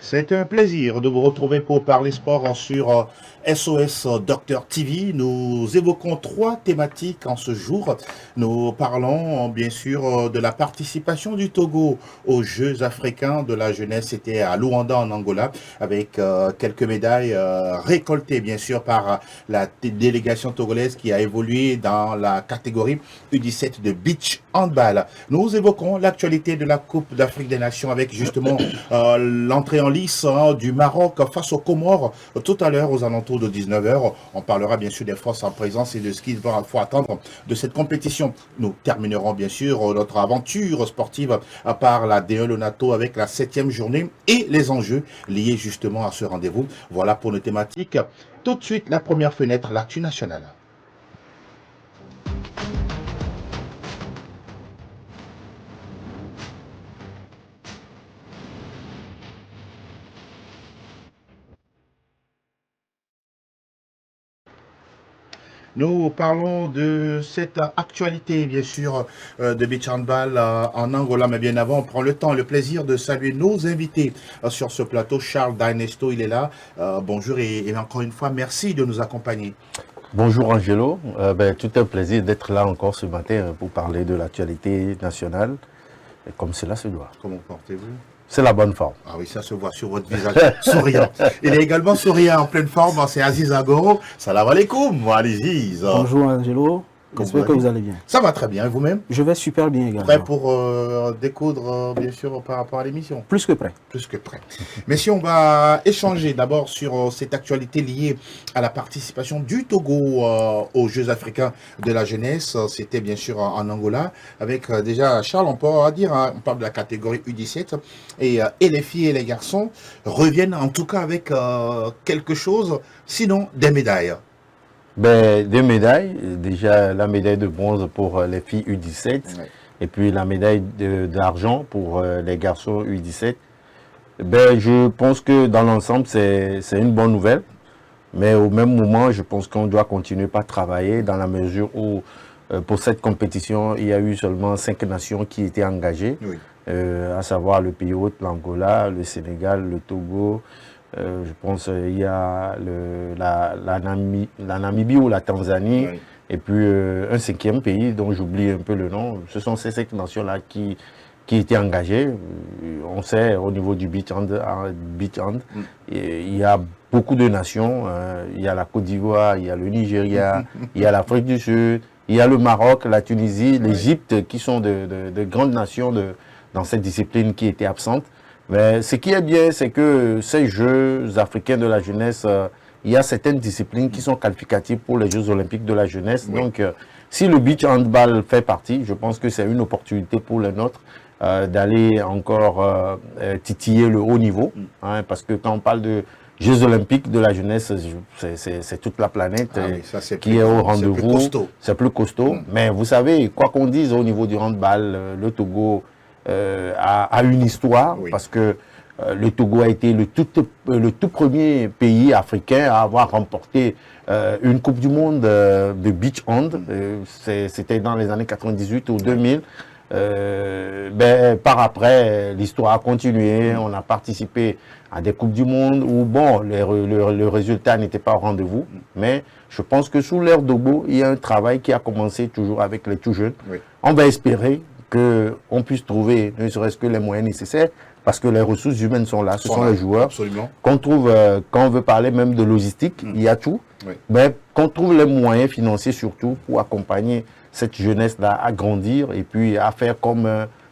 C'est un plaisir de vous retrouver pour parler sport sur SOS Docteur TV. Nous évoquons trois thématiques en ce jour. Nous parlons bien sûr de la participation du Togo aux Jeux africains de la jeunesse. C'était à Luanda en Angola avec quelques médailles récoltées bien sûr par la délégation togolaise qui a évolué dans la catégorie U17 de beach handball. Nous évoquons l'actualité de la Coupe d'Afrique des Nations avec justement l'entrée en lice du Maroc face aux Comores tout à l'heure aux alentours de 19h. On parlera bien sûr des forces en présence et de ce qu'il faut attendre de cette compétition. Nous terminerons bien sûr notre aventure sportive par la D1 Lonato avec la 7e journée et les enjeux liés justement à ce rendez-vous. Voilà pour nos thématiques. Tout de suite, la première fenêtre, l'actu nationale. Nous parlons de cette actualité, bien sûr, de beach handball en Angola. Mais bien avant, on prend le temps, le plaisir de saluer nos invités sur ce plateau. Charles D'Ainesto, il est là. Bonjour et encore une fois, merci de nous accompagner. Bonjour Angelo, tout un plaisir d'être là encore ce matin pour parler de l'actualité nationale, comme cela se doit. Comment portez-vous? C'est la bonne forme. Ah oui, ça se voit sur votre visage souriant. Il est également souriant en pleine forme, c'est Aziz Agoro. Salam alaikum, moi Aziz. Bonjour Angelo, j'espère que vous allez bien. Ça va très bien, et vous-même? Je vais super bien également. Prêt pour découdre, bien sûr, par rapport à l'émission? Plus que prêt. Plus que prêt. Mais si on va échanger d'abord sur cette actualité liée à la participation du Togo aux Jeux africains de la jeunesse, c'était bien sûr en Angola, avec déjà Charles, on peut dire, on parle de la catégorie U17, et les filles et les garçons reviennent en tout cas avec quelque chose, sinon des médailles. Des médailles, déjà la médaille de bronze pour les filles U17, ouais. Et puis la médaille d'argent pour les garçons U17. Je pense que dans l'ensemble, c'est une bonne nouvelle. Mais au même moment, je pense qu'on doit continuer par travailler dans la mesure où, pour cette compétition, il y a eu seulement 5 nations qui étaient engagées, oui. À savoir le pays hôte, l'Angola, le Sénégal, le Togo. Je pense qu'il y a la Namibie ou la Tanzanie, oui. Et puis un 5e pays dont j'oublie un peu le nom. Ce sont ces 5 nations-là qui étaient engagées. On sait au niveau du beach hand, il y a beaucoup de nations. Il y a la Côte d'Ivoire, il y a le Nigeria, il y a l'Afrique du Sud, il y a le Maroc, la Tunisie, l'Égypte, qui sont de grandes nations dans cette discipline qui étaient absentes. Mais ce qui est bien, c'est que ces Jeux africains de la jeunesse, il y a certaines disciplines qui sont qualificatives pour les Jeux olympiques de la jeunesse. Oui. Donc, si le beach handball fait partie, je pense que c'est une opportunité pour les nôtres d'aller encore titiller le haut niveau. Hein, parce que quand on parle de Jeux olympiques de la jeunesse, c'est toute la planète qui est au rendez-vous. C'est plus costaud. Mais vous savez, quoi qu'on dise au niveau du handball, le Togo a une histoire, oui. Parce que le Togo a été le tout premier pays africain à avoir remporté une Coupe du Monde de beach hand. C'était dans les années 98 ou 2000. Par après, l'histoire a continué. On a participé à des Coupes du Monde où, bon, le résultat n'était pas au rendez-vous. Mais je pense que sous l'ère Dogbo, il y a un travail qui a commencé toujours avec les tout jeunes. Oui. On va espérer qu'on puisse trouver ne serait-ce que les moyens nécessaires, parce que les ressources humaines sont là, ce sont les joueurs. Absolument. Qu'on trouve, quand on veut parler même de logistique, il y a tout, oui. Mais qu'on trouve les moyens financiers surtout pour accompagner cette jeunesse-là à grandir et puis à faire comme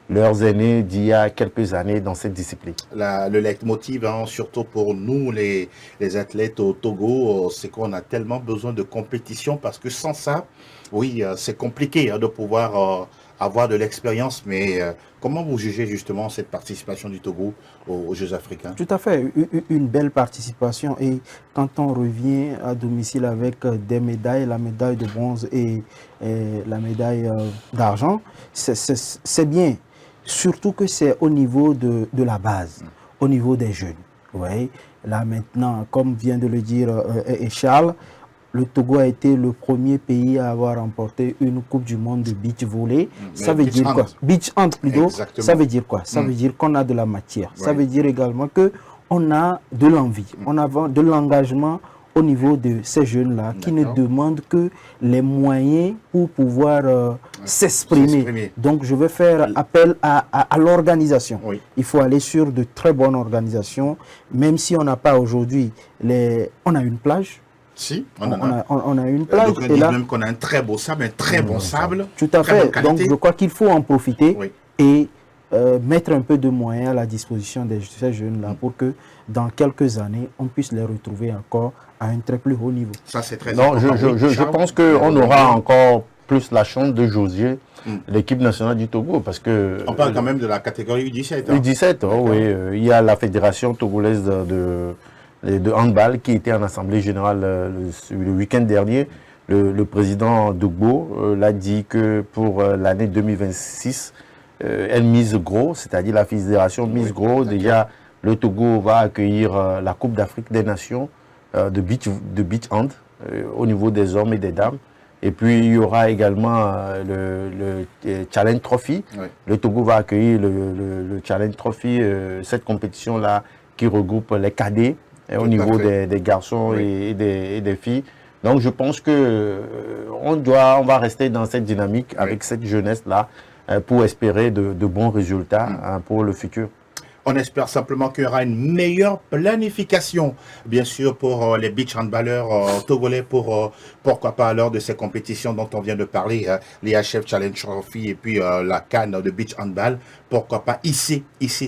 leurs aînés d'il y a quelques années dans cette discipline. Le leitmotiv, surtout pour nous, les athlètes au Togo, c'est qu'on a tellement besoin de compétition, parce que sans ça, oui, c'est compliqué de pouvoir avoir de l'expérience, mais comment vous jugez justement cette participation du Togo aux Jeux africains? Tout à fait, une belle participation, et quand on revient à domicile avec des médailles, la médaille de bronze et la médaille d'argent, c'est bien, surtout que c'est au niveau de la base, au niveau des jeunes. Vous voyez, là maintenant, comme vient de le dire Charles, le Togo a été le premier pays à avoir remporté une Coupe du Monde de beach volley. Ça veut dire quoi? Beach hand plutôt. Exactement. Ça veut dire quoi? Ça veut dire qu'on a de la matière. Ouais. Ça veut dire également que on a de l'envie, on a de l'engagement au niveau de ces jeunes-là qui ne demandent que les moyens pour pouvoir s'exprimer. Donc, je vais faire appel à l'organisation. Oui. Il faut aller sur de très bonnes organisations, même si on n'a pas aujourd'hui, on a une plage. Si, on a une plage. Donc, on dit même qu'on a un très beau sable, un très bon sable. Tout à fait. Donc, je crois qu'il faut en profiter et mettre un peu de moyens à la disposition de ces jeunes-là pour que dans quelques années, on puisse les retrouver encore à un très plus haut niveau. Ça, c'est très important. Je pense qu'on aura encore plus la chance de jauger l'équipe nationale du Togo parce que... On parle quand même de la catégorie U17. Hein. U17, oui. Il y a la fédération togolaise de handball qui était en assemblée générale le week-end dernier. Le président Dugbo l'a dit que pour l'année 2026, elle mise gros, c'est-à-dire la fédération mise gros. Déjà, le Togo va accueillir la Coupe d'Afrique des Nations de beach hand au niveau des hommes et des dames. Et puis, il y aura également le Challenge Trophy. Oui. Le Togo va accueillir le Challenge Trophy, cette compétition-là qui regroupe les cadets au niveau des garçons et des filles. Donc, je pense que on va rester dans cette dynamique avec cette jeunesse-là pour espérer de bons résultats pour le futur. On espère simplement qu'il y aura une meilleure planification, bien sûr, pour les beach handballeurs togolais, pourquoi pas lors de ces compétitions dont on vient de parler, l'IHF Challenge Trophy et puis la CAN de beach handball, pourquoi pas ici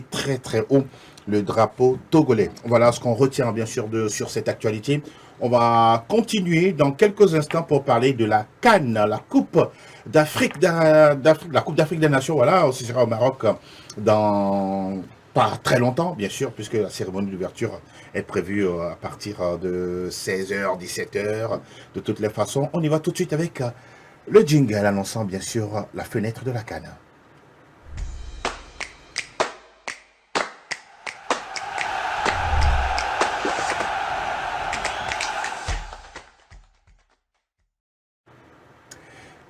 très très haut, le drapeau togolais. Voilà ce qu'on retient bien sûr sur cette actualité. On va continuer dans quelques instants pour parler de la CAN, la Coupe d'Afrique, la Coupe d'Afrique des Nations, voilà, ce sera au Maroc dans... pas très longtemps, bien sûr, puisque la cérémonie d'ouverture est prévue à partir de 16h, 17h. De toutes les façons, on y va tout de suite avec le jingle annonçant, bien sûr, la fenêtre de la CAN.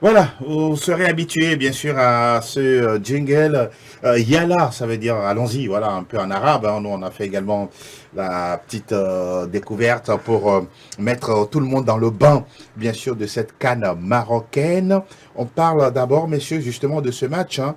Voilà, vous serez habitué bien sûr à ce jingle. Yala, ça veut dire allons-y, voilà, un peu en arabe. Hein. Nous, on a fait également la petite découverte pour mettre tout le monde dans le bain, bien sûr, de cette CAN marocaine. On parle d'abord, messieurs, justement de ce match. Hein.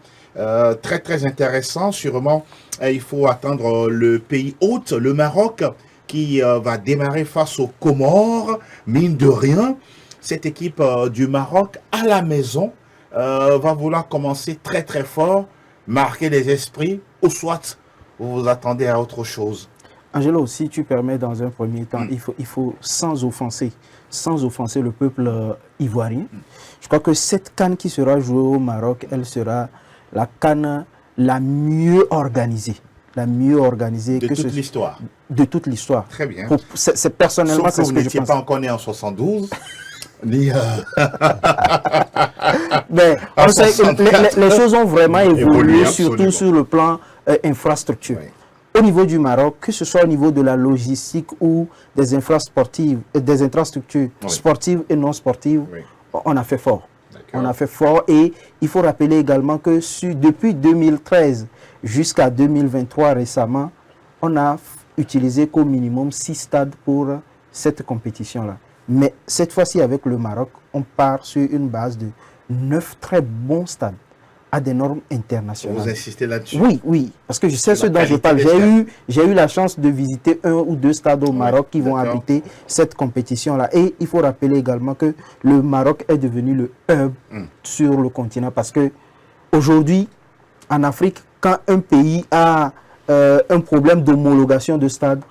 Très, très intéressant. Sûrement, il faut attendre le pays hôte, le Maroc, qui va démarrer face aux Comores, mine de rien. Cette équipe du Maroc à la maison va vouloir commencer très très fort, marquer les esprits, ou soit vous vous attendez à autre chose. Angelo, si tu permets dans un premier temps, il faut sans offenser le peuple ivoirien. Je crois que cette CAN qui sera jouée au Maroc, elle sera la CAN la mieux organisée. De toute l'histoire. De toute l'histoire. Très bien. C'est personnellement ce que je pense. Sauf que vous n'étiez pas encore né en 72. Mais on sait que les choses ont vraiment évolué, surtout sur le plan infrastructure. Oui. Au niveau du Maroc, que ce soit au niveau de la logistique ou des infrastructures sportives et non sportives, on a fait fort. On a fait fort et il faut rappeler également que depuis 2013 jusqu'à 2023 récemment, on a utilisé qu'au minimum 6 stades pour cette compétition-là. Mais cette fois-ci, avec le Maroc, on part sur une base de 9 très bons stades à des normes internationales. Vous insistez là-dessus? Oui, parce que je sais ce dont je parle. J'ai eu la chance de visiter 1 ou 2 stades au Maroc qui vont abriter cette compétition-là. Et il faut rappeler également que le Maroc est devenu le hub sur le continent parce que aujourd'hui, en Afrique, quand un pays a un problème d'homologation de stade,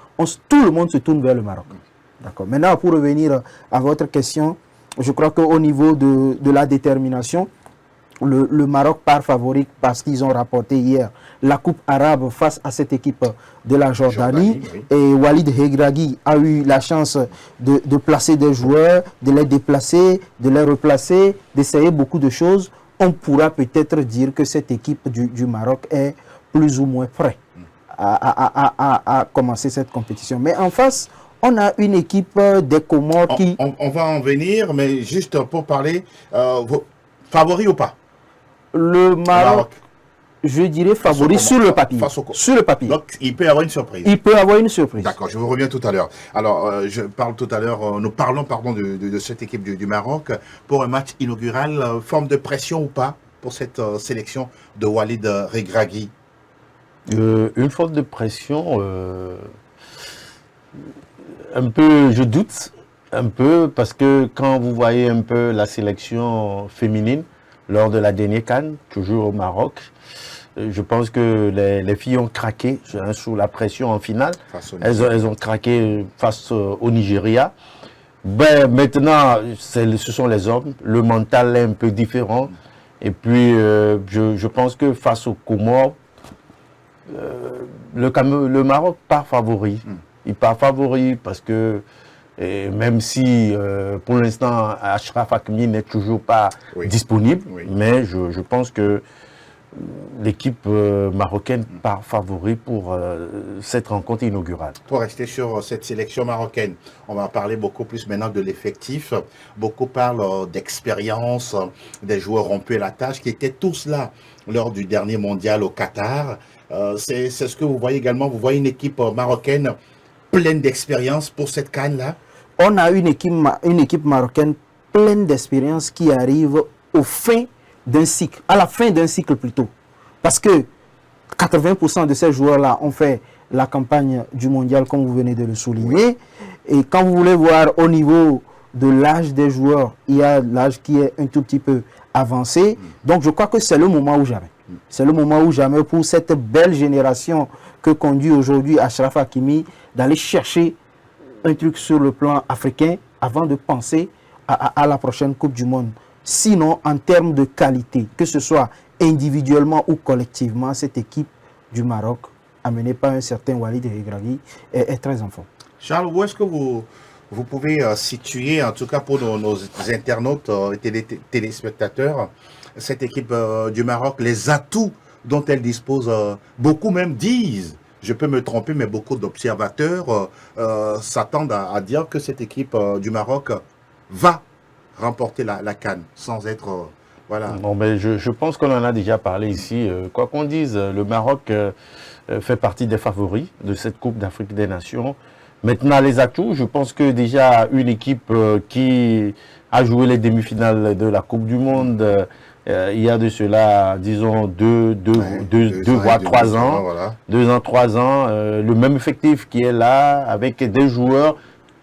tout le monde se tourne vers le Maroc. D'accord. Maintenant, pour revenir à votre question, je crois qu'au niveau de la détermination, le Maroc part favori parce qu'ils ont rapporté hier la Coupe arabe face à cette équipe de la Jordanie. Et Walid Regragui a eu la chance de placer des joueurs, de les déplacer, de les replacer, d'essayer beaucoup de choses. On pourra peut-être dire que cette équipe du Maroc est plus ou moins prête à commencer cette compétition. Mais en face, on a une équipe des Comores qui... On va en venir, mais juste pour parler, favori ou pas? Le Maroc, je dirais favori sur le papier. Sur le papier. Donc, il peut y avoir une surprise. Il peut y avoir une surprise. D'accord, je vous reviens tout à l'heure. Alors, nous parlons de cette équipe du Maroc pour un match inaugural. Forme de pression ou pas pour cette sélection de Walid Regragui? Une forme de pression, un peu, je doute un peu, parce que quand vous voyez un peu la sélection féminine lors de la dernière CAN, toujours au Maroc, je pense que les filles ont craqué sous la pression en finale. Elles ont craqué face au Nigeria. Ben, maintenant, ce sont les hommes. Le mental est un peu différent. Et puis, je pense que face aux Comores, le Maroc part favori. Il part favori parce que même si pour l'instant Achraf Hakimi n'est toujours pas disponible, mais je pense que l'équipe marocaine part favori pour cette rencontre inaugurale. Pour rester sur cette sélection marocaine, on va parler beaucoup plus maintenant de l'effectif. Beaucoup parlent d'expérience, des joueurs rompus à la tâche qui étaient tous là lors du dernier mondial au Qatar. C'est ce que vous voyez également. Vous voyez une équipe marocaine pleine d'expérience pour cette CAN-là? On a une équipe marocaine pleine d'expérience qui arrive au fin d'un cycle, à la fin d'un cycle plutôt. Parce que 80% de ces joueurs-là ont fait la campagne du mondial, comme vous venez de le souligner. Et quand vous voulez voir au niveau de l'âge des joueurs, il y a l'âge qui est un tout petit peu avancé. Donc je crois que c'est le moment ou jamais. C'est le moment ou jamais pour cette belle génération que conduit aujourd'hui Achraf Hakimi d'aller chercher un truc sur le plan africain avant de penser à la prochaine Coupe du Monde. Sinon, en termes de qualité, que ce soit individuellement ou collectivement, cette équipe du Maroc, amenée par un certain Walid Regragui, est très en forme. Charles, où est-ce que vous pouvez situer, en tout cas pour nos internautes et téléspectateurs, cette équipe du Maroc, les atouts dont elle dispose? Beaucoup même disent, je peux me tromper, mais beaucoup d'observateurs s'attendent à dire que cette équipe du Maroc va remporter la CAN sans être... voilà. Bon, mais je pense qu'on en a déjà parlé ici. Quoi qu'on dise, le Maroc fait partie des favoris de cette Coupe d'Afrique des Nations. Maintenant, les atouts, je pense que déjà une équipe qui a joué les demi-finales de la Coupe du Monde, il y a de cela, disons, deux voire 3 ans. Voilà. 2 ans, 3 ans. Le même effectif qui est là, avec des joueurs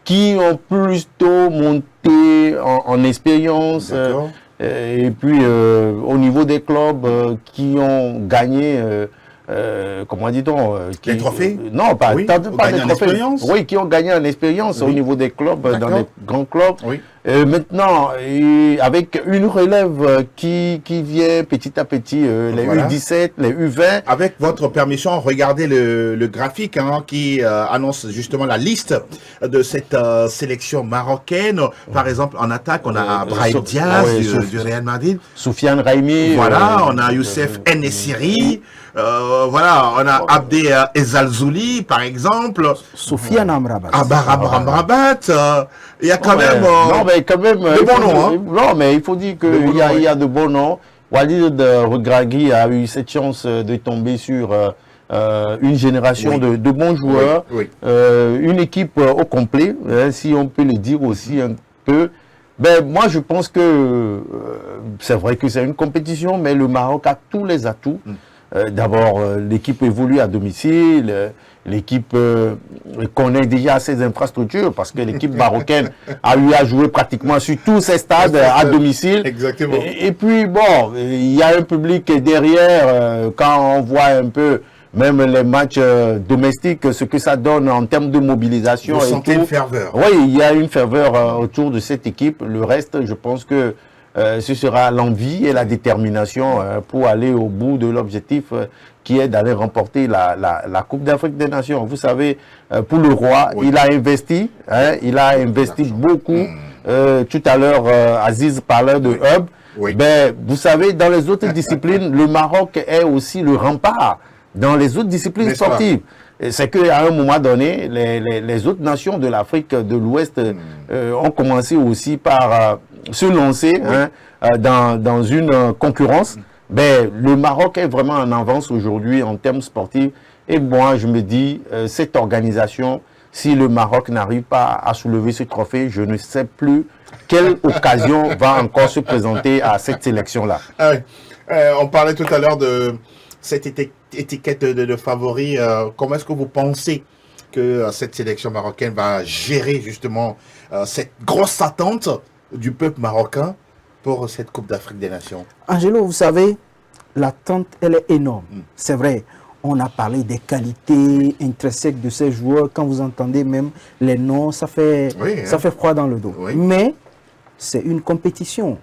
qui ont plutôt monté en expérience. Et puis, au niveau des clubs qui ont gagné... comment dit-on des trophées? Non, pas des trophées. Oui, qui ont gagné en expérience au niveau des clubs, dans les grands clubs. Maintenant, avec une relève qui vient petit à petit, les U17, les U20. Avec votre permission, regardez le graphique qui annonce justement la liste de cette sélection marocaine. Par exemple, en attaque, on a Brahim Diaz du Real Madrid. Soufiane Raimi. Voilà, on a Youssef En-Nesyri. Voilà, on a Abdé Ezalzouli, par exemple. Soufiane Amrabat. Amrabat. Il y a quand même... non, mais quand même... de bons noms, Non, mais il faut dire qu'il y a de bons noms. Walid Regragui a eu cette chance de tomber sur une génération de bons joueurs. Une équipe au complet, si on peut le dire aussi un peu. Ben, moi, je pense que c'est vrai que c'est une compétition, mais le Maroc a tous les atouts. D'abord, l'équipe évolue à domicile, l'équipe connaît déjà ses infrastructures parce que l'équipe marocaine a eu à jouer pratiquement sur tous ses stades à domicile. Exactement. Et puis, bon, il y a un public derrière, quand on voit un peu même les matchs domestiques, ce que ça donne en termes de mobilisation. Vous sentez une ferveur. Oui, il y a une ferveur autour de cette équipe. Le reste, je pense que ce sera l'envie et la détermination pour aller au bout de l'objectif qui est d'aller remporter la Coupe d'Afrique des Nations. Vous savez, pour le roi, il a investi, beaucoup. Tout à l'heure, Aziz parlait de hub. Ben, vous savez, dans les autres disciplines, le Maroc est aussi le rempart dans les autres disciplines sportives. C'est qu'à un moment donné, les autres nations de l'Afrique de l'Ouest ont commencé aussi par se lancer dans une concurrence. Ben, le Maroc est vraiment en avance aujourd'hui en termes sportifs. Et moi, je me dis, cette organisation, si le Maroc n'arrive pas à soulever ce trophée, je ne sais plus quelle occasion va encore se présenter à cette sélection-là. Ah oui. On parlait tout à l'heure de cette étiquette de favori. Comment est-ce que vous pensez que cette sélection marocaine va gérer justement cette grosse attente du peuple marocain pour cette Coupe d'Afrique des Nations? Angelo, vous savez, l'attente, elle est énorme. C'est vrai, on a parlé des qualités intrinsèques de ces joueurs. Quand vous entendez même les noms, ça fait froid dans le dos. Oui. Mais c'est une compétition.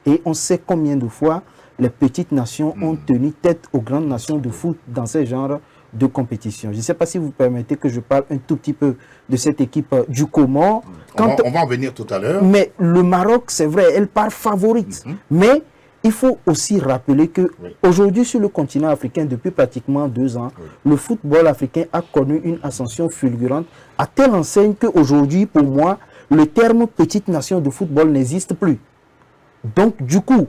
Et on sait combien de fois les petites nations ont tenu tête aux grandes nations de foot dans ce genre de compétition. Je ne sais pas si vous permettez que je parle un tout petit peu de cette équipe du Comore. On va en venir tout à l'heure. Mais le Maroc, c'est vrai, elle part favorite. Mais il faut aussi rappeler que aujourd'hui sur le continent africain, depuis pratiquement 2 ans, le football africain a connu une ascension fulgurante à telle enseigne qu'aujourd'hui, pour moi, le terme petite nation de football n'existe plus. Donc, du coup,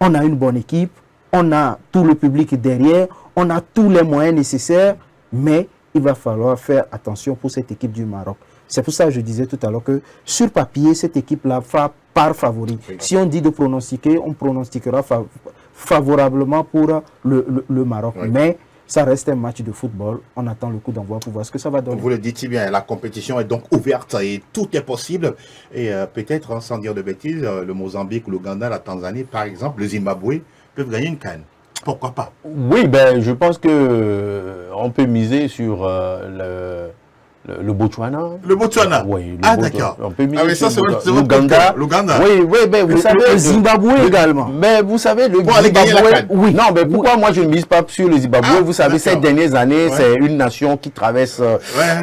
on a une bonne équipe, on a tout le public derrière, on a tous les moyens nécessaires, mais il va falloir faire attention pour cette équipe du Maroc. C'est pour ça que je disais tout à l'heure que sur papier, cette équipe-là part favori. Si on dit de pronostiquer, on pronostiquera favorablement pour le Maroc. Mais ça reste un match de football. On attend le coup d'envoi pour voir ce que ça va donner. Vous le dites si bien, la compétition est donc ouverte et tout est possible. Et peut-être, sans dire de bêtises, le Mozambique, l'Ouganda, la Tanzanie, par exemple, le Zimbabwe peuvent gagner une CAN. Pourquoi pas? Oui, ben, je pense que on peut miser sur le Botswana. Le Botswana? Oui. D'accord. On peut miser mais ça, sur c'est l'Ouganda. L'Ouganda. Oui, ben, vous savez. Le Zimbabwe également. Mais vous savez, le Zimbabwe. Oui. Non, mais pourquoi moi je ne mise pas sur le Zimbabwe? Vous savez, ces dernières années, c'est une nation qui traverse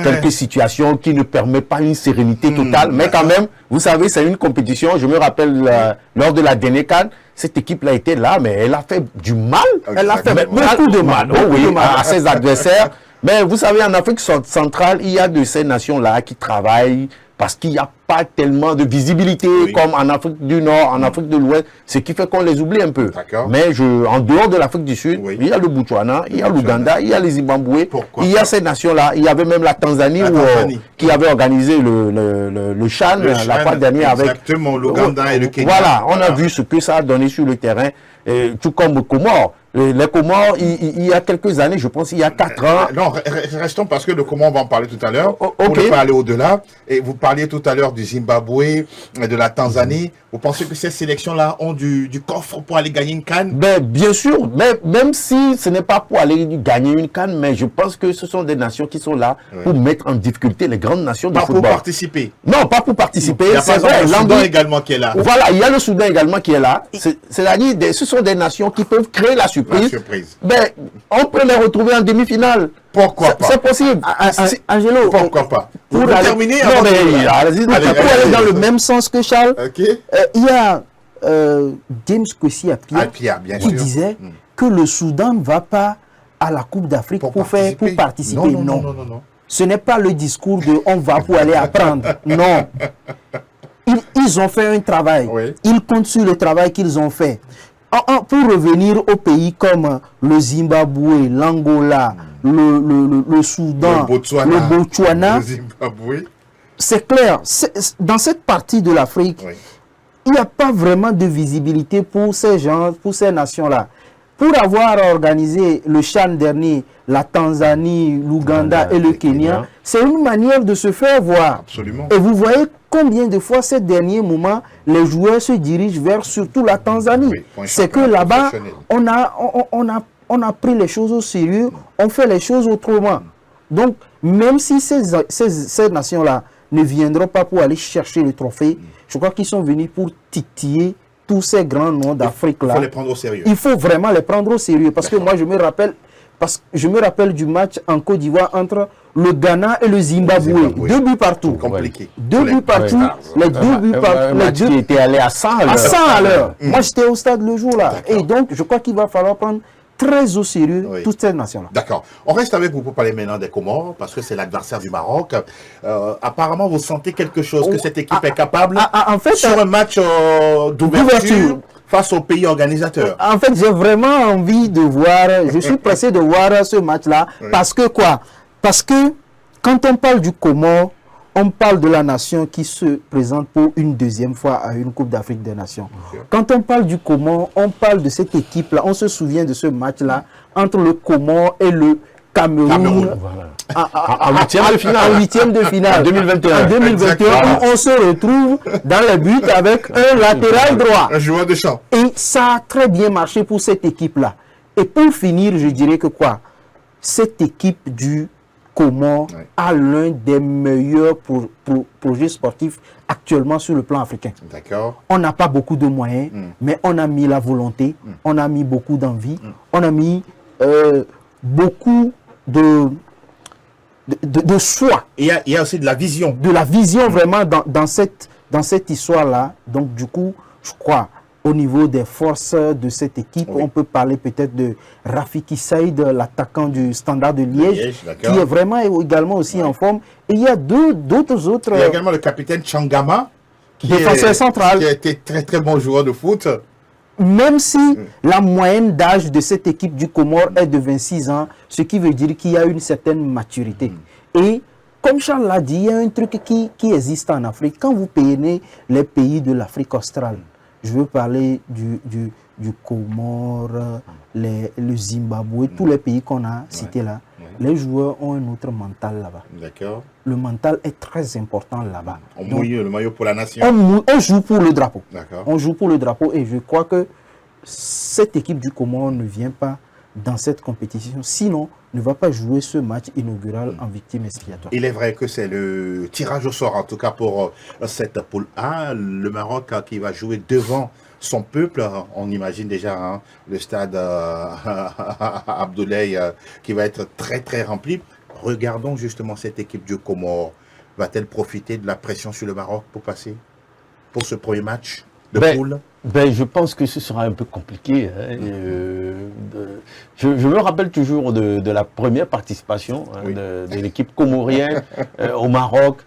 quelques situations qui ne permettent pas une sérénité totale. Mais quand même, vous savez, c'est une compétition. Je me rappelle lors de la dernière CAN, cette équipe-là était là, mais elle a fait du mal. Elle a fait beaucoup de mal. À ses adversaires. Mais vous savez, en Afrique centrale, il y a de ces nations-là qui travaillent parce qu'il n'y a pas tellement de visibilité comme en Afrique du Nord, en Afrique de l'Ouest, ce qui fait qu'on les oublie un peu. Mais en dehors de l'Afrique du Sud, il y a le Botswana, il y a l'Ouganda, il y a les Zimbabwe, il y a ces nations-là. Il y avait même la Tanzanie, qui avait organisé le CHAN la fois dernière avec... Exactement, l'Ouganda et le Kenya. Voilà, on a vu ce que ça a donné sur le terrain, tout comme Comores. Les Comores, il y a quelques années, je pense il y a 4 ans. Non, restons parce que le Comores, on va en parler tout à l'heure. Pour ne pas aller au-delà. Et vous parliez tout à l'heure du Zimbabwe, de la Tanzanie. Vous pensez que ces sélections-là ont du coffre pour aller gagner une CAN? Ben, bien sûr, mais même si ce n'est pas pour aller gagner une CAN, mais je pense que ce sont des nations qui sont là pour mettre en difficulté les grandes nations de football. Pas pour participer. Non, pas pour participer. Il y a par exemple le Soudan également qui est là. Voilà, il y a le Soudan également qui est là. C'est-à-dire, ce sont des nations qui peuvent créer la surprise. Ben, on peut les retrouver en demi-finale. Pourquoi pas? C'est possible. Angelo, pourquoi pas? Pour terminer, pour aller dans le même sens que Charles, il y a James Kwesi Appiah qui disait que le Soudan ne va pas à la Coupe d'Afrique pour participer. Non. Ce n'est pas le discours de on va pour aller apprendre. Non. Ils ont fait un travail. Ils comptent sur le travail qu'ils ont fait. Pour revenir aux pays comme le Zimbabwe, l'Angola, le Soudan, le Botswana, c'est clair, dans cette partie de l'Afrique, il n'y a pas vraiment de visibilité pour ces gens, pour ces nations-là. Pour avoir organisé le CHAN dernier, la Tanzanie, l'Ouganda et le Kenya, c'est une manière de se faire voir. Absolument. Et vous voyez combien de fois ces derniers moments, les joueurs se dirigent vers surtout la Tanzanie. C'est que là-bas, on a pris les choses au sérieux, on fait les choses autrement. Donc, même si ces nations-là ne viendront pas pour aller chercher le trophée, je crois qu'ils sont venus pour titiller tous ces grands noms d'Afrique-là. Il faut les prendre au sérieux. Il faut vraiment les prendre au sérieux. Parce que moi, je me rappelle du match en Côte d'Ivoire entre le Ghana et le Zimbabwe. 2 buts partout. Compliqué. 2 buts partout. Les 2 buts partout. Les deux étaient allés à 100 à l'heure. À 100 à l'heure. Moi, j'étais au stade le jour-là. Et donc, je crois qu'il va falloir prendre très au sérieux toutes ces nations-là. D'accord. On reste avec vous pour parler maintenant des Comores, parce que c'est l'adversaire du Maroc. Apparemment, vous sentez quelque chose, que cette équipe est capable en fait, sur un match d'ouverture face au pays organisateur. En fait, j'ai vraiment envie de voir, je suis pressé de voir ce match-là. Oui. Parce que quoi? Parce que quand on parle du Comore, on parle de la nation qui se présente pour une deuxième fois à une Coupe d'Afrique des Nations. Okay. Quand on parle du Comore, on parle de cette équipe-là. On se souvient de ce match-là entre le Comore et le Cameroun. Voilà. En huitième de finale. En huitième de finale. En 2021. En 2021, Exactement. on se retrouve dans les buts avec un latéral droit. Un joueur de champ. Et ça a très bien marché pour cette équipe-là. Et pour finir, je dirais que quoi? Cette équipe du Comore a l'un des meilleurs projets sportifs actuellement sur le plan africain. D'accord. On n'a pas beaucoup de moyens, mais on a mis la volonté, on a mis beaucoup d'envie, on a mis beaucoup de choix. Il y a aussi de la vision. De la vision vraiment dans cette histoire-là. Donc du coup, je crois, au niveau des forces de cette équipe, on peut parler peut-être de Rafiki Saïd, l'attaquant du Standard de Liège, qui est vraiment également aussi en forme. Et il y a d'autres autres... Il y a également le capitaine Changama, défenseur central, qui a été très très bon joueur de foot. Même si la moyenne d'âge de cette équipe du Comore est de 26 ans, ce qui veut dire qu'il y a une certaine maturité. Et comme Charles l'a dit, il y a un truc qui existe en Afrique. Quand vous payez les pays de l'Afrique australe, je veux parler du Comore, le Zimbabwe, tous les pays qu'on a cités là, les joueurs ont un autre mental là-bas. D'accord. Le mental est très important là-bas. On mouille le maillot pour la nation. On joue pour le drapeau. D'accord. On joue pour le drapeau et je crois que cette équipe du Comore ne vient pas dans cette compétition. Sinon, ne va pas jouer ce match inaugural en victime expiatoire. Il est vrai que c'est le tirage au sort, en tout cas pour cette poule A. Le Maroc qui va jouer devant son peuple. On imagine déjà le stade Abdoulaye qui va être très très rempli. Regardons justement cette équipe du Comore. Va-t-elle profiter de la pression sur le Maroc pour passer pour ce premier match de poule? Je pense que ce sera un peu compliqué. Hein. Je me rappelle toujours de la première participation de l'équipe comorienne au Maroc.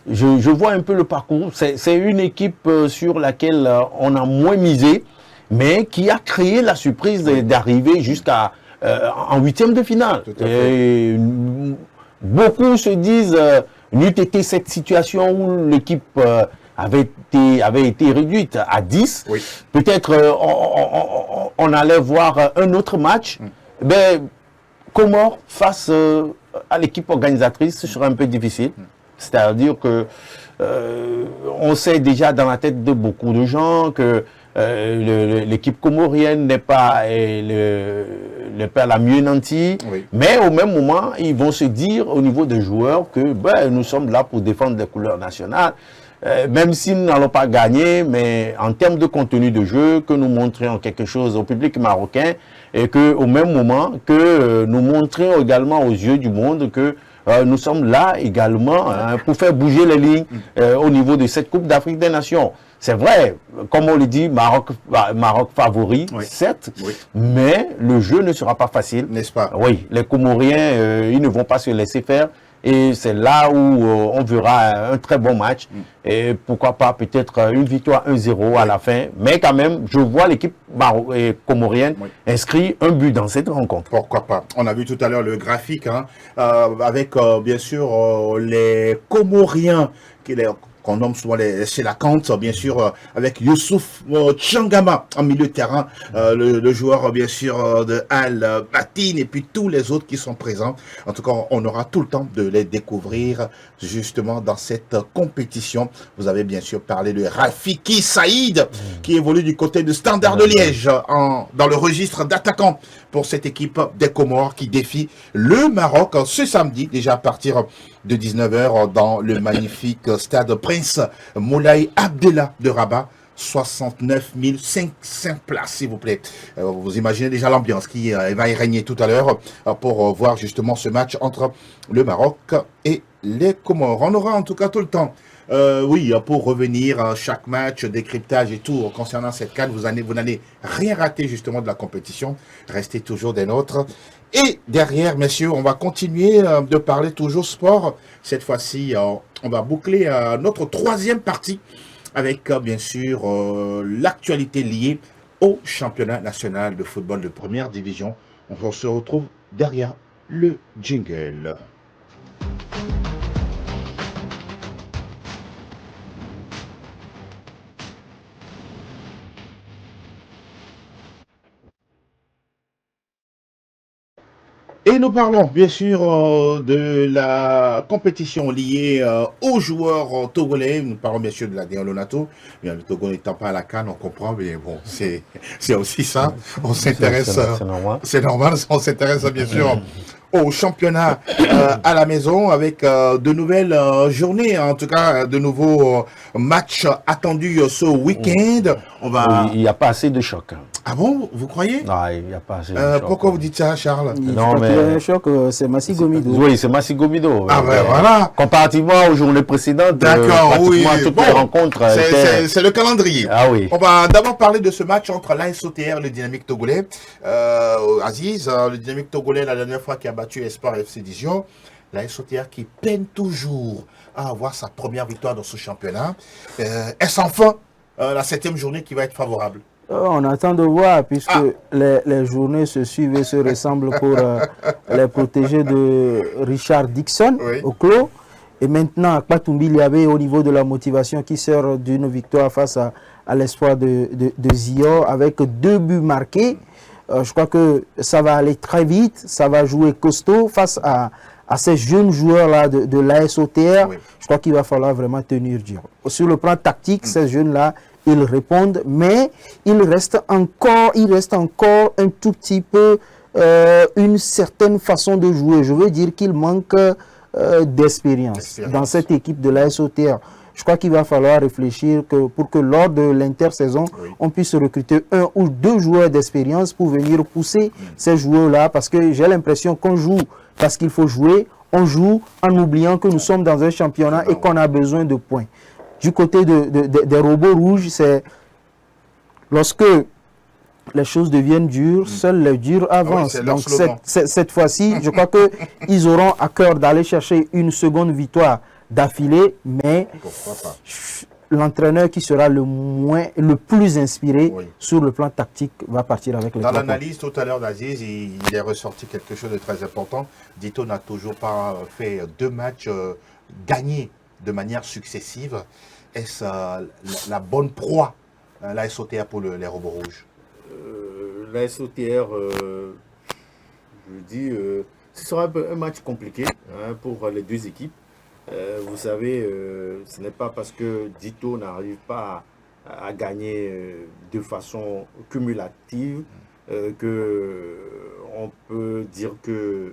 Je vois un peu le parcours. C'est une équipe sur laquelle on a moins misé, mais qui a créé la surprise d'arriver jusqu'à en huitième de finale. Et beaucoup se disent, n'eût été cette situation où l'équipe avait été réduite à 10, peut-être on allait voir un autre match. Comores face à l'équipe organisatrice, ce sera un peu difficile. C'est-à-dire que on sait déjà dans la tête de beaucoup de gens que l'équipe comorienne n'est pas la mieux nantie, mais au même moment, ils vont se dire au niveau des joueurs que nous sommes là pour défendre les couleurs nationales. Même si nous n'allons pas gagner, mais en termes de contenu de jeu, que nous montrions quelque chose au public marocain et que au même moment que nous montrions également aux yeux du monde que nous sommes là également pour faire bouger les lignes au niveau de cette Coupe d'Afrique des Nations. C'est vrai, comme on le dit, Maroc favori, certes, mais le jeu ne sera pas facile. N'est-ce pas? Oui, les Comoriens, ils ne vont pas se laisser faire. Et c'est là où on verra un très bon match. Et pourquoi pas peut-être une victoire 1-0 à la fin. Mais quand même, je vois l'équipe comorienne inscrit un but dans cette rencontre. Pourquoi pas? On a vu tout à l'heure le graphique avec bien sûr les Comoriens qu'on nomme souvent chez la Cante, bien sûr, avec Youssouf Changama en milieu de terrain, le joueur, bien sûr, de Al Batin, et puis tous les autres qui sont présents. En tout cas, on aura tout le temps de les découvrir, justement, dans cette compétition. Vous avez bien sûr parlé de Rafiki Saïd, qui évolue du côté de Standard de Liège, dans le registre d'attaquants pour cette équipe des Comores qui défie le Maroc ce samedi, déjà à partir de 19h dans le magnifique stade Prince Moulay Abdellah de Rabat. 69 500 places, s'il vous plaît. Vous imaginez déjà l'ambiance qui va y régner tout à l'heure pour voir justement ce match entre le Maroc et les Comores. On aura en tout cas tout le temps. Pour revenir à chaque match, décryptage et tout concernant cette CAN, vous n'allez rien rater justement de la compétition. Restez toujours des nôtres. Et derrière, messieurs, on va continuer de parler toujours sport. Cette fois-ci, on va boucler notre troisième partie avec, bien sûr, l'actualité liée au championnat national de football de première division. On se retrouve derrière le jingle. Et nous parlons bien sûr de la compétition liée aux joueurs togolais. Nous parlons bien sûr de la Lonato. Bien, le Togo n'étant pas à la CAN, on comprend, mais bon, c'est aussi ça. On s'intéresse. C'est normal. C'est normal, on s'intéresse bien sûr au championnat à la maison avec de nouvelles journées, en tout cas de nouveaux matchs attendus ce week-end. On va... Il n'y a pas assez de choc. Ah bon, vous croyez? Non, il n'y a pas assez de choc. Pourquoi vous dites ça, Charles? Non, mais le choc, c'est Massi Gomido. Oui, c'est Massi Gomido. Ah ben voilà. Comparativement aux journées précédentes, d'accord, oui. Toutes les rencontres. C'est le calendrier. Ah oui. On va d'abord parler de ce match entre l'ASOTR et le Dynamique Togolais. Aziz, le Dynamique Togolais, la dernière fois qui a battu Espoir FC Dijon, l'ASOTR qui peine toujours à avoir sa première victoire dans ce championnat. Est-ce enfin la 7e journée qui va être favorable? On attend de voir, puisque les journées se suivent et se ressemblent pour les protégés de Richard Dixon au clos. Et maintenant, Kpatumbi Liabé au niveau de la motivation qui sort d'une victoire face à l'espoir de Zior avec 2 buts marqués. Je crois que ça va aller très vite, ça va jouer costaud face à ces jeunes joueurs-là de l'ASOTR. Je crois qu'il va falloir vraiment tenir dur. Sur le plan tactique, ces jeunes-là, ils répondent, mais il reste encore un tout petit peu une certaine façon de jouer. Je veux dire qu'il manque d'expérience dans cette équipe de l'ASOTR. Je crois qu'il va falloir réfléchir pour que lors de l'intersaison, on puisse recruter 1 ou 2 joueurs d'expérience pour venir pousser ces joueurs-là, parce que j'ai l'impression qu'on joue parce qu'il faut jouer, on joue en oubliant que nous sommes dans un championnat et qu'on a besoin de points. Du côté des robots rouges, c'est lorsque les choses deviennent dures, seuls les durs avancent. Donc cette fois-ci, je crois qu'ils auront à cœur d'aller chercher une seconde victoire d'affilée, mais l'entraîneur qui sera le plus inspiré sur le plan tactique va partir avec les 3 points. Dans l'analyse tout à l'heure d'Aziz, il est ressorti quelque chose de très important. Dito n'a toujours pas fait 2 matchs gagnés de manière successive. Est-ce la bonne proie, la SOTR pour les robots rouges? La SOTR, je dis, ce sera un match compliqué pour les 2 équipes. Vous savez, ce n'est pas parce que Dito n'arrive pas à gagner de façon cumulative qu'on peut dire que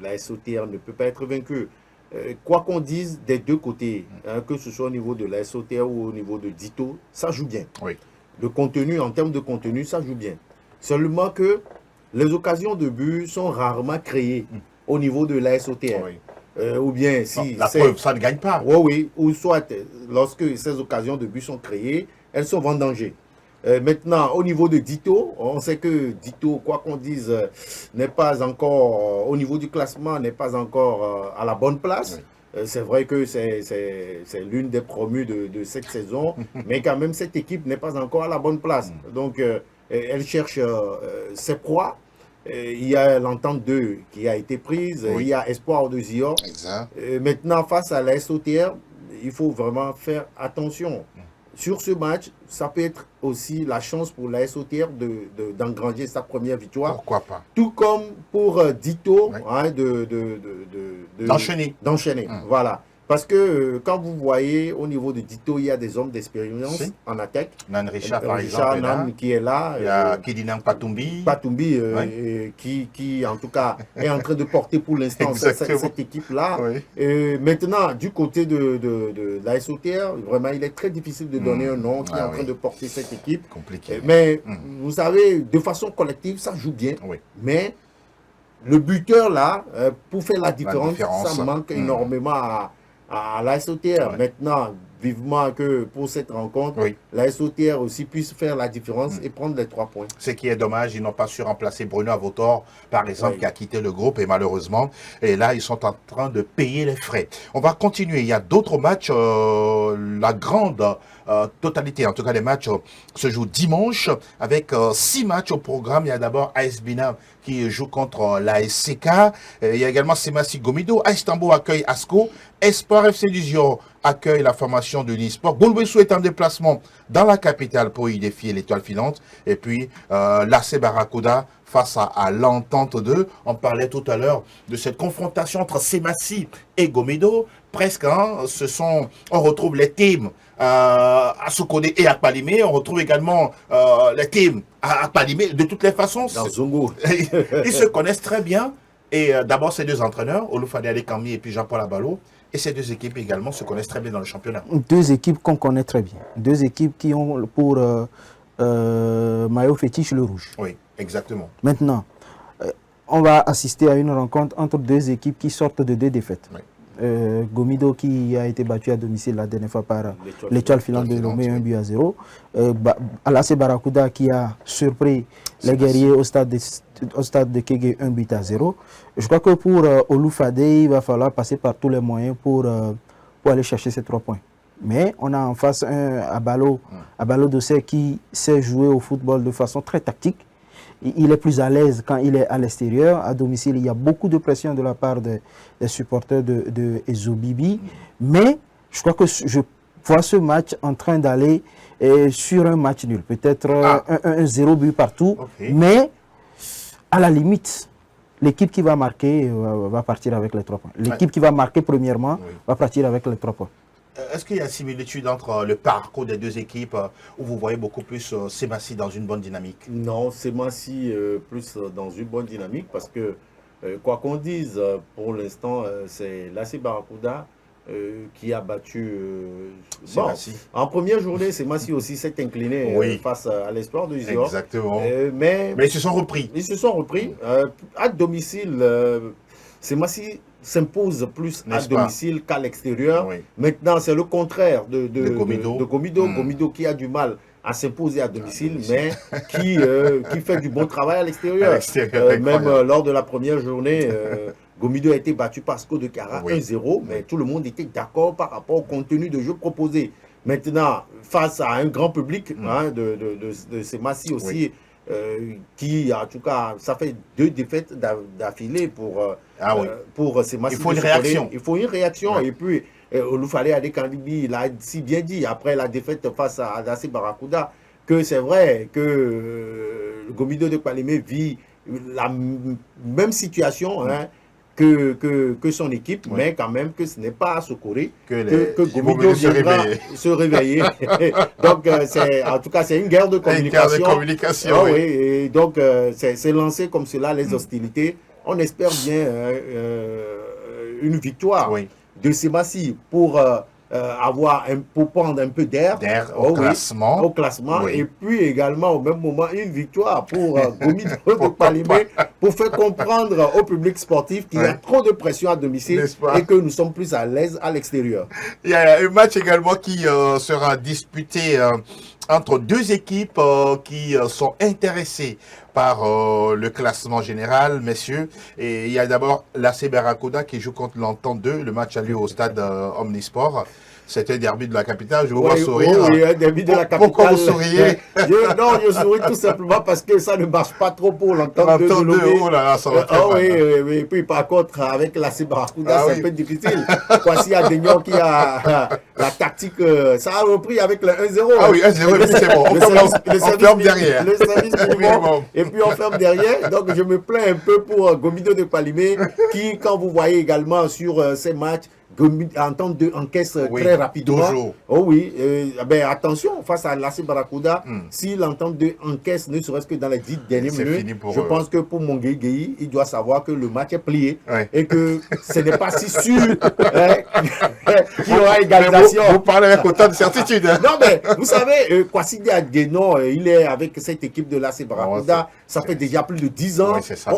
la SOTR ne peut pas être vaincue. Quoi qu'on dise des 2 côtés, que ce soit au niveau de la SOTR ou au niveau de Dito, ça joue bien. Le contenu, en termes de contenu, ça joue bien. Seulement que les occasions de but sont rarement créées au niveau de la SOTR. Ou bien si... La preuve, ça ne gagne pas. Oui, ou soit lorsque ces occasions de but sont créées, elles sont vendangées. Maintenant, au niveau de Dito, on sait que Dito, quoi qu'on dise, n'est pas encore, au niveau du classement, n'est pas encore à la bonne place. C'est vrai que c'est l'une des promues de cette saison, mais quand même, cette équipe n'est pas encore à la bonne place. Donc, elle cherche ses proies. Il y a l'entente 2 qui a été prise, il y a Espoir de Zior. Maintenant, face à la SOTR, il faut vraiment faire attention. Sur ce match, ça peut être aussi la chance pour la SOTR d'engranger sa première victoire. Pourquoi pas? Tout comme pour Dito, d'enchaîner. Voilà. Parce que quand vous voyez au niveau de Dito, il y a des hommes d'expérience en attaque. Nan Richard, par exemple, qui est là. Il y a Kidinang Kpatumbi. Kpatumbi, qui en tout cas est en train de porter pour l'instant cette équipe-là. Maintenant, du côté de la SOTR, vraiment, il est très difficile de donner un nom qui est en train de porter cette équipe. Compliqué. Mais vous savez, de façon collective, ça joue bien. Mais le buteur là, pour faire la différence, ça manque énormément à la SOTR. Maintenant, vivement que pour cette rencontre, Oui. la SOTR aussi puisse faire la différence et prendre les 3 points. Ce qui est dommage, ils n'ont pas su remplacer Bruno Avotor, par exemple, Oui. qui a quitté le groupe, et malheureusement, et là, ils sont en train de payer les frais. On va continuer. Il y a d'autres matchs. La grande totalité, en tout cas, les matchs se jouent dimanche, avec 6 matchs au programme. Il y a d'abord AS Bina qui joue contre la SCK. Il y a également Semassi Gomido. AS Tambo accueille ASCO. Espoir FC Duzio accueille la formation de l'e-sport. Boulbessou est en déplacement dans la capitale pour y défier l'étoile filante. Et puis, l'AC Barracuda face à l'Entente 2. On parlait tout à l'heure de cette confrontation entre Semassi et Gomido. Presque, hein, on retrouve les teams à Sokone et à Palimé. On retrouve également les teams à Palimé. De toutes les façons, Dans Zongo. ils se connaissent très bien. Et d'abord, ces deux entraîneurs, Olufade Alekami et puis Jean-Paul Abalo, et ces deux équipes également se connaissent très bien dans le championnat. 2 équipes qu'on connaît très bien. 2 équipes qui ont pour maillot fétiche le rouge. Oui, exactement. Maintenant, on va assister à une rencontre entre 2 équipes qui sortent de 2 défaites. Oui. Gomido qui a été battu à domicile la dernière fois par l'étoile filante de Lomé, 1-0. L'AC Barracuda qui a surpris les guerriers au stade de Kégué 1-0. Je crois que pour Olufade, il va falloir passer par tous les moyens pour aller chercher ces 3 points. Mais on a en face un Abalo Dossé qui sait jouer au football de façon très tactique. Il est plus à l'aise quand il est à l'extérieur. À domicile, il y a beaucoup de pression de la part des supporters de Ezobibi. Mais je crois que je vois ce match en train d'aller sur un match nul. Peut-être un 0 but partout. Okay. Mais à la limite, l'équipe qui va marquer va partir avec les 3 points. L'équipe qui va marquer premièrement va partir avec les 3 points. Est-ce qu'il y a une similitude entre le parcours des 2 équipes où vous voyez beaucoup plus Semassi dans une bonne dynamique? Non, Semassi plus dans une bonne dynamique parce que, quoi qu'on dise, pour l'instant, c'est l'AC Barracuda qui a battu Semassi. En première journée, Semassi aussi s'est incliné face à l'Espoir de Duzio. Exactement. Mais ils se sont repris. Ils se sont repris. À domicile, Semassi s'impose plus à domicile qu'à l'extérieur. Oui. Maintenant, c'est le contraire de Gomido. Gomido qui a du mal à s'imposer à domicile, mais qui fait du bon travail à l'extérieur. Même lors de la première journée, Gomido a été battu par Sco de Cara 1-0, mais tout le monde était d'accord par rapport au contenu de jeu proposé. Maintenant, face à un grand public de Semassi aussi, qui, en tout cas, ça fait 2 défaites d'affilée pour Semassi. Il faut une réaction. Il faut une réaction. Et puis, Olufade Adekandibi, il a si bien dit, après la défaite face à l'AC Barracuda, que c'est vrai que le Gomido de Palimé vit la même situation que son équipe, mais quand même que ce n'est pas à Sokoré que Gomido viendra se réveiller. Donc, en tout cas, c'est une guerre de communication. Et donc, c'est lancé comme cela, les hostilités. On espère bien une victoire de Semassi pour pour prendre un peu d'air au classement. Et puis également au même moment une victoire pour Gomido de Palimé pour faire comprendre au public sportif qu'il y a trop de pression à domicile et que nous sommes plus à l'aise à l'extérieur. Il y a un match également qui sera disputé entre 2 équipes qui sont intéressées par le classement général, messieurs. Et il y a d'abord l'AC Barracuda qui joue contre l'Entente 2. Le match a lieu au stade Omnisport. C'était un derby de la capitale. Je vous vois sourire. Oui, un derby de la capitale. Pourquoi vous souriez? Non, je souris tout simplement parce que ça ne marche pas trop pour l'Entente 2 de Lomé. Oh là là, ça va très mal. Et puis par contre, avec l'AC Barracuda, c'est un peu difficile. Voici Adegnon qui a la tactique. Ça a repris avec le 1-0. Ah oui, 1-0, c'est bon. On ferme derrière. Le service minimum. Et puis on ferme derrière. Donc je me plains un peu pour Gomido de Palimé qui, quand vous voyez également sur ces matchs, Entente 2 encaisse très rapidement. Toujours. Oh oui, attention, face à l'AC Barracuda, si l'Entente 2 encaisse, ne serait-ce que dans les 10 dernières minutes, je pense que pour Mongué-Gueye, il doit savoir que le match est plié et que ce n'est pas si sûr qu'il y aura égalisation. Vous parlez avec autant de certitude. Non, mais vous savez, Kwasidi Adeno, il est avec cette équipe de l'AC Barracuda, ça fait déjà plus de 10 ans.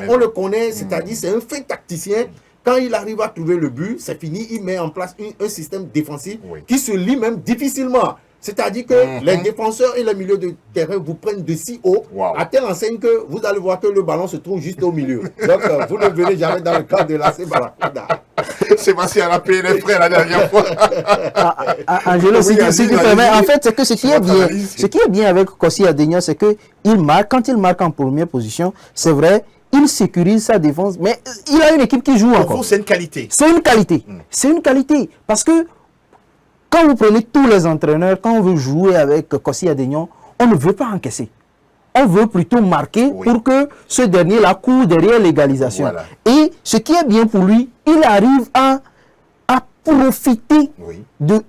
On le connaît, c'est-à-dire c'est un fin tacticien quand il arrive à trouver le but, c'est fini, il met en place un système défensif qui se lit même difficilement. C'est-à-dire que les défenseurs et les milieux de terrain vous prennent de si haut, à telle enseigne que vous allez voir que le ballon se trouve juste au milieu. Donc, vous ne verrez jamais dans le cadre de l'AC Barracuda. Sébastien a payé les frais la dernière fois. Angelo, en fait, c'est que ce qui est bien avec Kossi Adeniran, c'est que quand il marque en première position, c'est vrai, il sécurise sa défense, mais il a une équipe qui joue encore. Pour vous, c'est une qualité. C'est une qualité. C'est une qualité. Parce que quand vous prenez tous les entraîneurs, quand on veut jouer avec Kossi Adeniran, on ne veut pas encaisser. On veut plutôt marquer pour que ce dernier-là court derrière l'égalisation. Voilà. Et ce qui est bien pour lui, il arrive à profiter des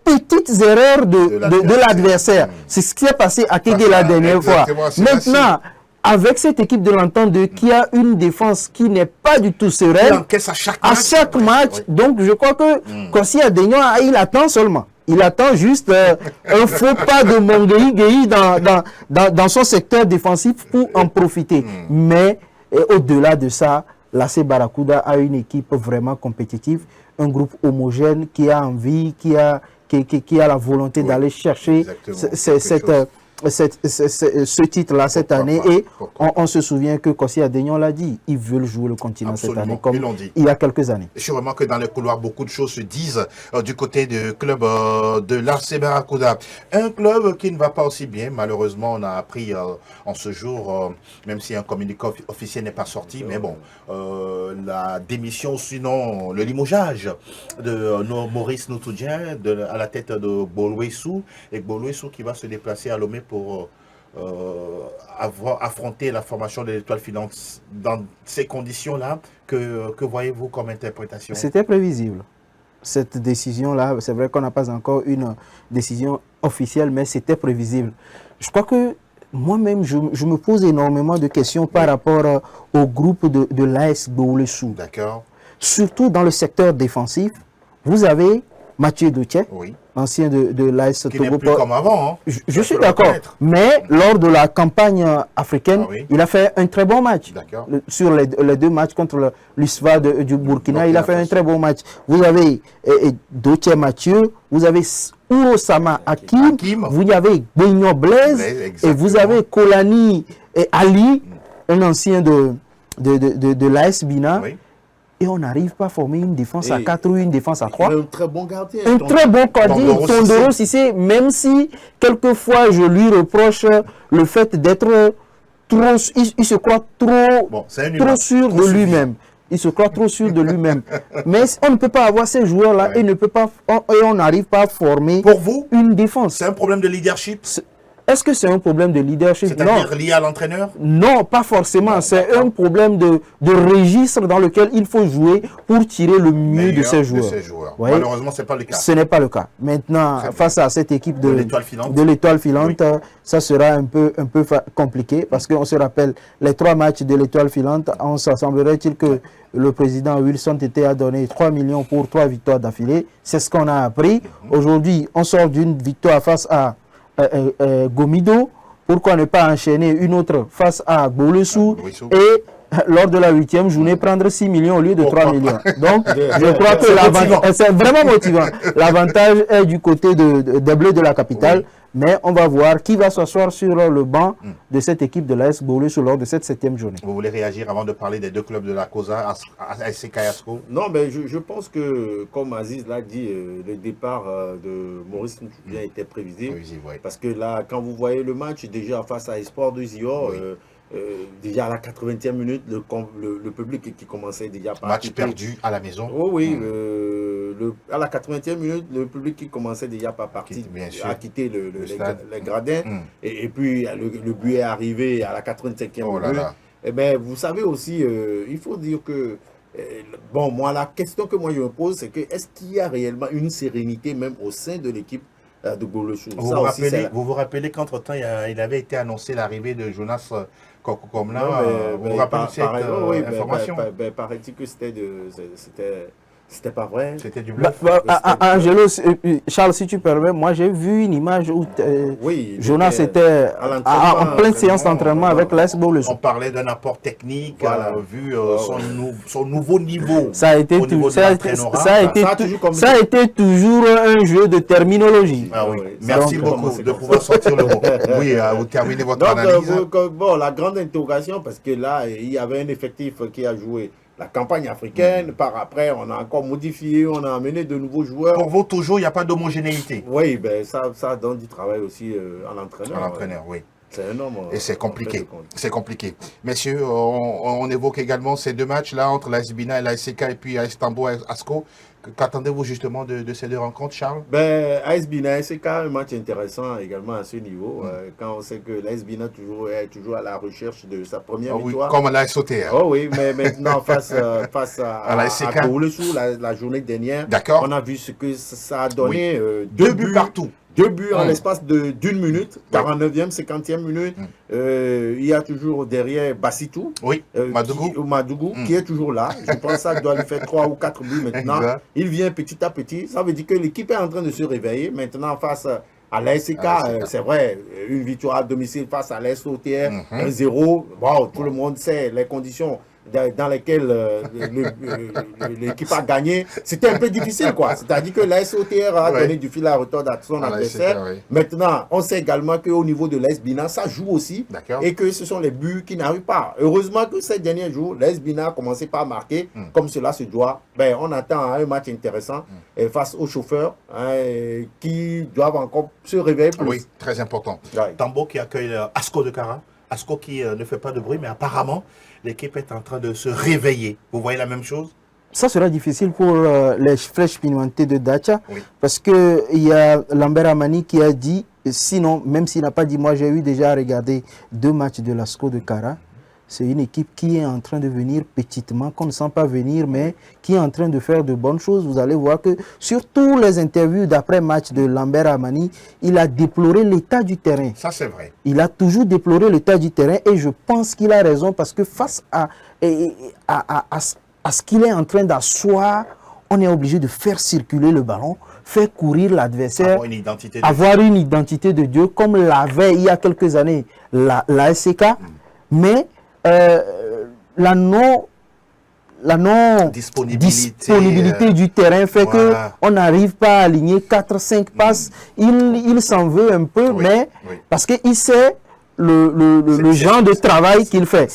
petites erreurs de l'adversaire. C'est ce qui s'est passé à Kégué la dernière fois. Maintenant, avec cette équipe de l'Entente 2 qui a une défense qui n'est pas du tout sereine, à chaque match, donc je crois que Kossi Adeniran, il attend seulement. Il attend juste un faux pas de Mongueï dans son secteur défensif pour en profiter. Mais au-delà de ça, l'AC Barracuda a une équipe vraiment compétitive, un groupe homogène qui a envie, qui a la volonté d'aller chercher ce titre-là cette année. Et on se souvient que Kossi Adeniran l'a dit, ils veulent jouer le continent cette année, comme il y a quelques années. Sûrement que dans les couloirs, beaucoup de choses se disent du côté du club de l'AC Barracuda. Un club qui ne va pas aussi bien, malheureusement, on a appris en ce jour, même si un communiqué officiel n'est pas sorti, mais bon, la démission, sinon le limogeage de Maurice Noutoudien à la tête de Bolwesu, et Bolwesu qui va se déplacer à Lomé pour affronter la formation de l'Étoile filante. Dans ces conditions-là, que voyez-vous comme interprétation? C'était prévisible. Cette décision-là, c'est vrai qu'on n'a pas encore une décision officielle, mais c'était prévisible. Je crois que moi-même, je me pose énormément de questions par rapport au groupe de l'AS Bolwesu. D'accord. Surtout dans le secteur défensif, vous avez Mathieu Doutier, ancien de l'AS Togo. Qui n'est plus comme avant. Hein. Je suis d'accord. Mais lors de la campagne africaine, il a fait un très bon match. Sur les deux matchs contre l'USFA du Burkina, il a fait un très bon match. Vous avez Doutier Mathieu, vous avez Ourosama Hakim, vous avez Beignon Blaise, et vous avez Kolani Ali, un ancien de l'AS Bina. Et on n'arrive pas à former une défense à 4 ou une défense à 3. Un très bon gardien. Un très bon gardien, Tondoro Cissé, même si quelquefois je lui reproche le fait d'être trop... Il se croit trop sûr de lui-même. Il se croit trop sûr de lui-même. Mais on ne peut pas avoir ces joueurs-là et on n'arrive pas à former une défense. C'est un problème de leadership. Est-ce que c'est un problème de leadership? C'est-à-dire lié à l'entraîneur? Non, pas forcément. C'est un problème de registre dans lequel il faut jouer pour tirer le mieux de ses joueurs. Malheureusement, ce n'est pas le cas. Ce n'est pas le cas. Maintenant, face à cette équipe de l'Étoile filante, ça sera un peu compliqué parce qu'on se rappelle les 3 matchs de l'Étoile filante. On s'assemblerait-il que le président Wilson Tété a donné 3 millions pour 3 victoires d'affilée. C'est ce qu'on a appris. Aujourd'hui, on sort d'une victoire face à Gomido, pourquoi ne pas enchaîner une autre face à Bolwesu et lors de la 8e journée prendre 6 millions au lieu de 3 millions. Donc je crois que c'est vraiment motivant. L'avantage est du côté des Bleus de la capitale, mais on va voir qui va s'asseoir sur le banc de cette équipe de l'AS Bolwesu lors de cette 7e journée. Vous voulez réagir avant de parler des deux clubs de la COSA, ASC Kayasco? Non, mais je pense que, comme Aziz l'a dit, le départ de Maurice Noutoudien était prévisible. Parce que là, quand vous voyez le match, déjà face à Espoir de Zior, déjà à la 80e minute, le public qui commençait déjà par... Match perdu à la maison. À la 80e minute, le public qui commençait déjà par partir à quitter les gradins. Et puis, le but est arrivé à la 85e minute. Et bien, vous savez aussi, il faut dire que... bon, moi, la question que moi je me pose, c'est que est-ce qu'il y a réellement une sérénité même au sein de l'équipe de Bolwesu? Vous vous rappelez qu'entre-temps, il avait été annoncé l'arrivée de Jonas Kokokomla. Vous vous rappelez cette information? Paraît-il que c'était C'était pas vrai. C'était du bluff. Angelo, Charles, si tu permets, moi j'ai vu une image où Oui, Jonas était en pleine séance d'entraînement avec l'AS On Bolesso. parlait d'un apport technique, Voilà. vu son nouveau niveau. Ça a été au niveau de l'entraîneur. ça a été toujours un jeu de terminologie. Ah oui. Oui, Merci ça, beaucoup c'est de comme pouvoir sortir le mot. Oui, vous terminez votre Donc, analyse. bon, la grande interrogation, parce que là, il y avait un effectif qui a joué la campagne africaine. Par après, on a encore modifié, on a amené de nouveaux joueurs. Pour vous, toujours, il n'y a pas d'homogénéité. Oui, ben, ça donne du travail aussi à l'entraîneur. À l'entraîneur, oui. C'est un homme. Et c'est compliqué. en fait de compte. C'est compliqué. Messieurs, on évoque également ces deux matchs-là entre l'AS Bina et l'ASK et puis AS Tambo et ASCO. Qu'attendez-vous justement de ces deux rencontres, Charles? Ben, AS Bina, c'est quand même un match intéressant également à ce niveau. Quand on sait que l'AS Bina est toujours à la recherche de sa première Oui, victoire. comme l'AS OTR. Oh oui, mais maintenant, face à la SCK. à Koulesou, la journée dernière, D'accord. on a vu ce que ça a donné. Deux buts partout. 2 buts en l'espace d'une minute, 49e, 50e minute. Il y a toujours derrière Bassitou, Oui, Madougou. qui est toujours là. Je pense que ça doit lui faire 3 ou 4 buts maintenant. Exact. Il vient petit à petit. Ça veut dire que l'équipe est en train de se réveiller. Maintenant, face à l'ASK, c'est vrai, une victoire à domicile face à l'AS OTR, 1-0. Bon, tout le monde sait les conditions dans lesquelles l'équipe a gagné. C'était un peu difficile, quoi. C'est-à-dire que l'AS OTR a donné du fil à retordre à son adversaire. Maintenant, on sait également qu'au niveau de l'AS Bina, ça joue aussi. Et que ce sont les buts qui n'arrivent pas. Heureusement que ces derniers jours, l'AS Bina a commencé par marquer, comme cela se doit. Ben, on attend un match intéressant face aux chauffeurs qui doivent encore se réveiller plus. Oui, très important. Ouais. Tambo qui accueille Asco de Cara. Asco qui ne fait pas de bruit, mais apparemment, l'équipe est en train de se réveiller. Vous voyez la même chose? Ça sera difficile pour les flèches pimentées de Dacha, Oui. parce qu'il y a Lambert Amani qui a dit, sinon, même s'il n'a pas dit, moi j'ai eu déjà regardé 2 matchs de l'ASCO de Cara. C'est une équipe qui est en train de venir petitement, qu'on ne sent pas venir, mais qui est en train de faire de bonnes choses. Vous allez voir que sur tous les interviews d'après-match de Lambert Amani, il a déploré l'état du terrain. Ça, c'est vrai. Il a toujours déploré l'état du terrain et je pense qu'il a raison parce que face à ce qu'il est en train d'asseoir, on est obligé de faire circuler le ballon, faire courir l'adversaire, avoir une identité de Dieu comme l'avait il y a quelques années la SCK, mais la non disponibilité du terrain fait qu'on n'arrive pas à aligner 4-5 passes. Il s'en veut un peu, mais parce qu'il sait le genre de travail qu'il fait.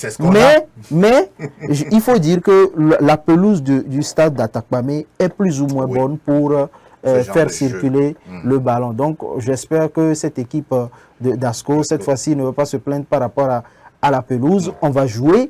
Mais il faut dire que la pelouse du stade d'Atakpamé est plus ou moins bonne pour faire circuler le ballon. Donc j'espère que cette équipe d'Asco, cette fois-ci, ne va pas se plaindre par rapport à la pelouse. On va jouer.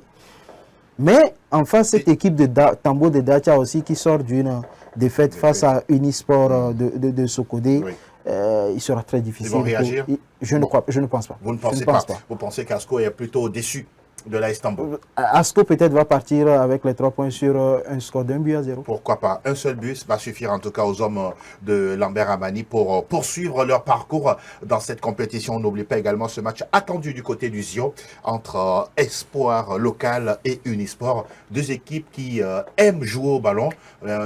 Mais enfin, cette équipe de Tambo de Dacha aussi qui sort d'une défaite face à Unisport de Sokodé, il sera très difficile. Ils vont réagir? Je ne pense pas. Vous ne pensez pas? Vous pensez qu'Asco est plutôt déçu de l'AS Tambo? Asco peut-être va partir avec les 3 points sur un score d'1-0. Pourquoi pas? Un seul but va suffire en tout cas aux hommes de Lambert Amani pour poursuivre leur parcours dans cette compétition. N'oubliez pas également ce match attendu du côté du Zio entre Espoir local et Unisport. 2 équipes qui aiment jouer au ballon.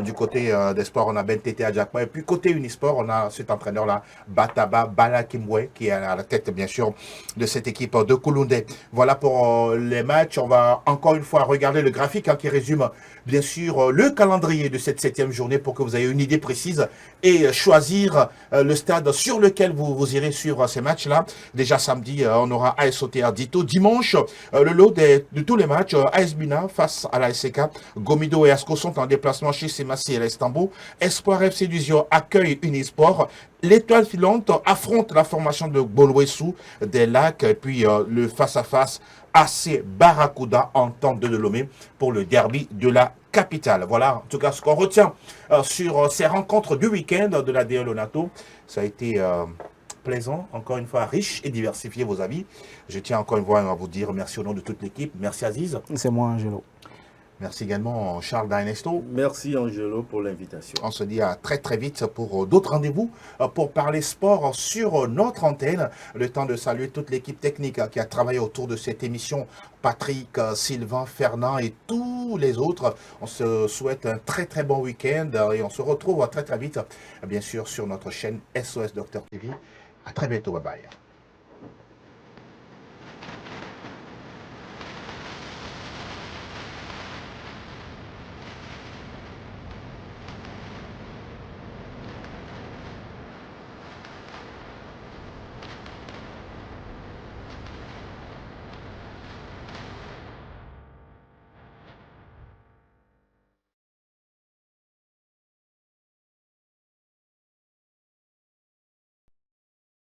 Du côté d'Espoir, on a Ben Tété Adjakma. Et puis côté Unisport, on a cet entraîneur-là, Bataba Balakimwe, qui est à la tête bien sûr de cette équipe de Kouloundé. Voilà pour les matchs. On va encore une fois regarder le graphique qui résume bien sûr le calendrier de cette 7e journée pour que vous ayez une idée précise et choisir le stade sur lequel vous irez sur ces matchs-là. Déjà samedi, on aura AS OTR Dito. Dimanche, le lot de tous les matchs, AS Bina face à la SCK. Gomido et Asco sont en déplacement chez Semassi et l'Estambo. Espoir FC du Zio accueille Unisport. L'étoile filante affronte la formation de Bolwessou des Lacs et puis le face-à-face AC Barracuda en temps de Lomé pour le derby de la capitale. Voilà en tout cas ce qu'on retient sur ces rencontres du week-end de la DL Onato. Ça a été plaisant, encore une fois riche et diversifié vos avis. Je tiens encore une fois à vous dire merci au nom de toute l'équipe. Merci Aziz. C'est moi Angelo. Merci également Charles D'Ernesto. Merci Angelo pour l'invitation. On se dit à très très vite pour d'autres rendez-vous pour parler sport sur notre antenne. Le temps de saluer toute l'équipe technique qui a travaillé autour de cette émission. Patrick, Sylvain, Fernand et tous les autres. On se souhaite un très très bon week-end et on se retrouve très très vite, bien sûr, sur notre chaîne SOS Docteur TV. À très bientôt, bye bye.